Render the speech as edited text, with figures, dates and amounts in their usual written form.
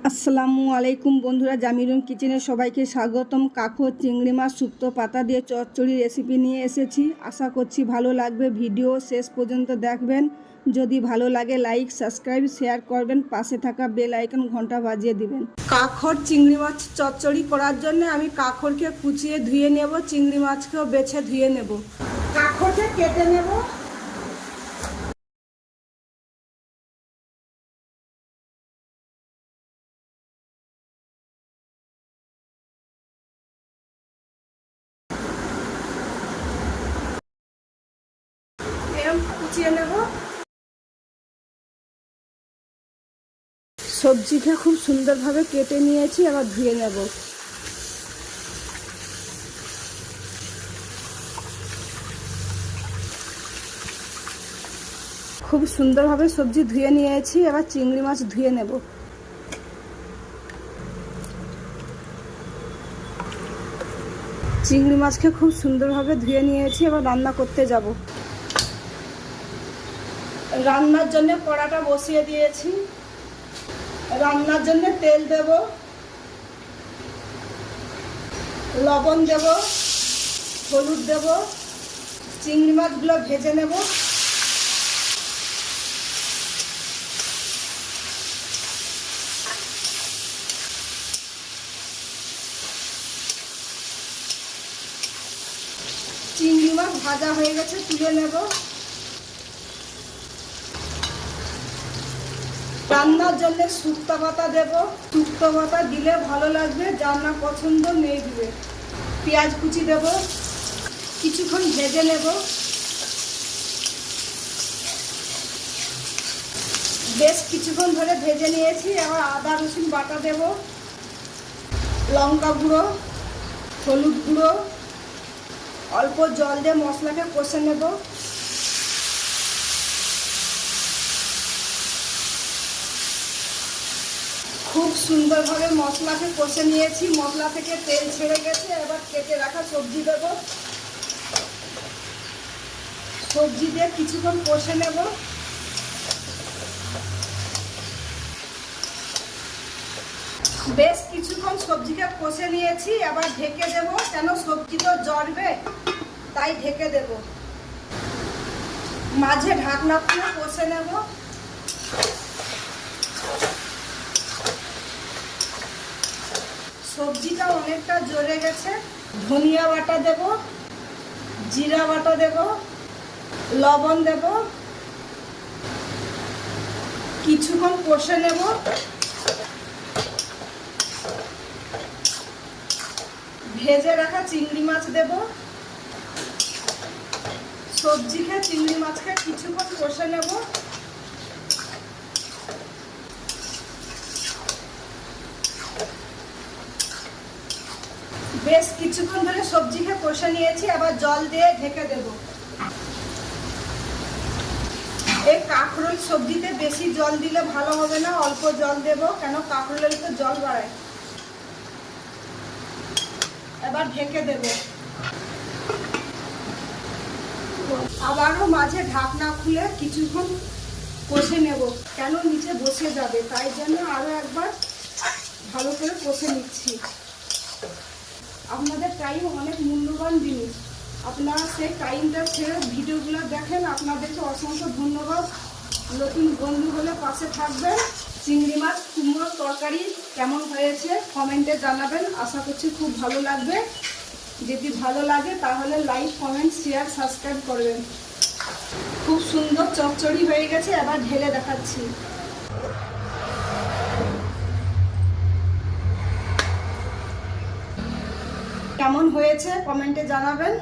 আসসালামু আলাইকুম বন্ধুরা, জামিরুম কিচেনে সবাইকে স্বাগতম। কাঁকড় চিংড়ি মাছ শুক্তো পাতা দিয়ে চচ্চড়ি রেসিপি নিয়ে এসেছি। আশা করছি ভালো লাগবে। ভিডিও শেষ পর্যন্ত দেখবেন। যদি ভালো লাগে লাইক, সাবস্ক্রাইব, শেয়ার করবেন। পাশে থাকা বেল আইকন ঘন্টা বাজিয়ে দিবেন। কাঁকড় চিংড়ি মাছ চচ্চড়ি করার জন্য আমি কাঁকড়কে কুচিয়ে ধুয়ে নেব, চিংড়ি মাছকেও বেছে ধুয়ে নেব। কাঁকড়কে কেটে নেব। কুচিয়ে নেব। সবজিকে খুব সুন্দরভাবে কেটে নিয়েছি, আবার ধুয়ে নেব। খুব সুন্দরভাবে সবজি ধুয়ে নিয়েছি, এবার চিংড়ি মাছ ধুয়ে নেব। চিংড়ি মাছকে খুব সুন্দরভাবে ধুয়ে নিয়েছি, এবার রান্না করতে যাব। রান্নার জন্য কড়াটা বসিয়ে দিয়েছি। রান্নার জন্য তেল দেব, লবণ দেব, হলুদ দেব, চিংড়ি মাছগুলো ভেজে নেব। চিংড়ি মাছ ভাজা হয়ে গেছে, তুলে নেব। রান্নার জন্য শুক্তো পাতা দেব। শুক্তো পাতা দিলে ভালো লাগবে, যার না পছন্দ নেই দিবে। পেঁয়াজ কুচি দেব, কিছুক্ষণ ভেজে নেব। বেশ কিছুক্ষণ ধরে ভেজে নিয়েছি, এবার আদা রসুন বাটা দেব, লঙ্কা গুঁড়ো, হলুদ গুঁড়ো, অল্প জল দিয়ে মশলাকে কষে নেব। খুব সুন্দরভাবে মশলাকে কষে নিয়েছি, মশলা থেকে তেল ছেড়ে গেছে। এবার কেটে রাখা সবজি দেব। সবজি দিয়ে কিছুক্ষণ কষে নেব। বেশ কিছুক্ষণ সবজিকে কষে নিয়েছি, এবার ঢেকে দেব, কেন সবজি তো জ্বলবে, তাই ঢেকে দেব। মাঝে ঢাকনা খুলে কষে নেব। সবজিটা অনেকটা জ্বলে গেছে। ধনিয়া বাটা দেব, জিরা বাটা দেব, লবণ দেব, কিছুক্ষণ কষে নেব। ভেজে রাখা চিংড়ি মাছ দেব। সবজিকে চিংড়ি মাছকে কিছুক্ষণ কষে নেব। বেশ কিছুক্ষণ ধরে সবজিকে কষে নিয়েছি, আবার জল দিয়ে ঢেকে দেব। এই কাঁকরোল সবজিতে বেশি জল দিলে ভালো হবে না, অল্প জল দেব, কেন কাঁকরোলের তো জল বাড়ায়। এবার ঢেকে দেব। আবারও মাঝে ঢাকনা খুলে কিছুক্ষণ কষে নেব, কেন নিচে বসে যাবে, তাই জন্য আরো একবার ভালো করে কষে নিচ্ছি। আপনাদের টাইম অনেক মূল্যবান জিনিস, আপনারা সেই টাইমটা ছেড়ে ভিডিওগুলো দেখেন। আপনাদেরকে অসংখ্য ধন্যবাদ। নতুন বন্ধু হলে পাশে থাকবেন। চিংড়ি মাছ কুমড়োর তরকারি কেমন হয়েছে কমেন্টে জানাবেন। আশা করছি খুব ভালো লাগবে। যদি ভালো লাগে তাহলে লাইক, কমেন্ট, শেয়ার, সাবস্ক্রাইব করবেন। খুব সুন্দর চচ্চড়ি হয়ে গেছে, এবার ঢেলে দেখাচ্ছি। কেমন হয়েছে কমেন্টে জানাবেন।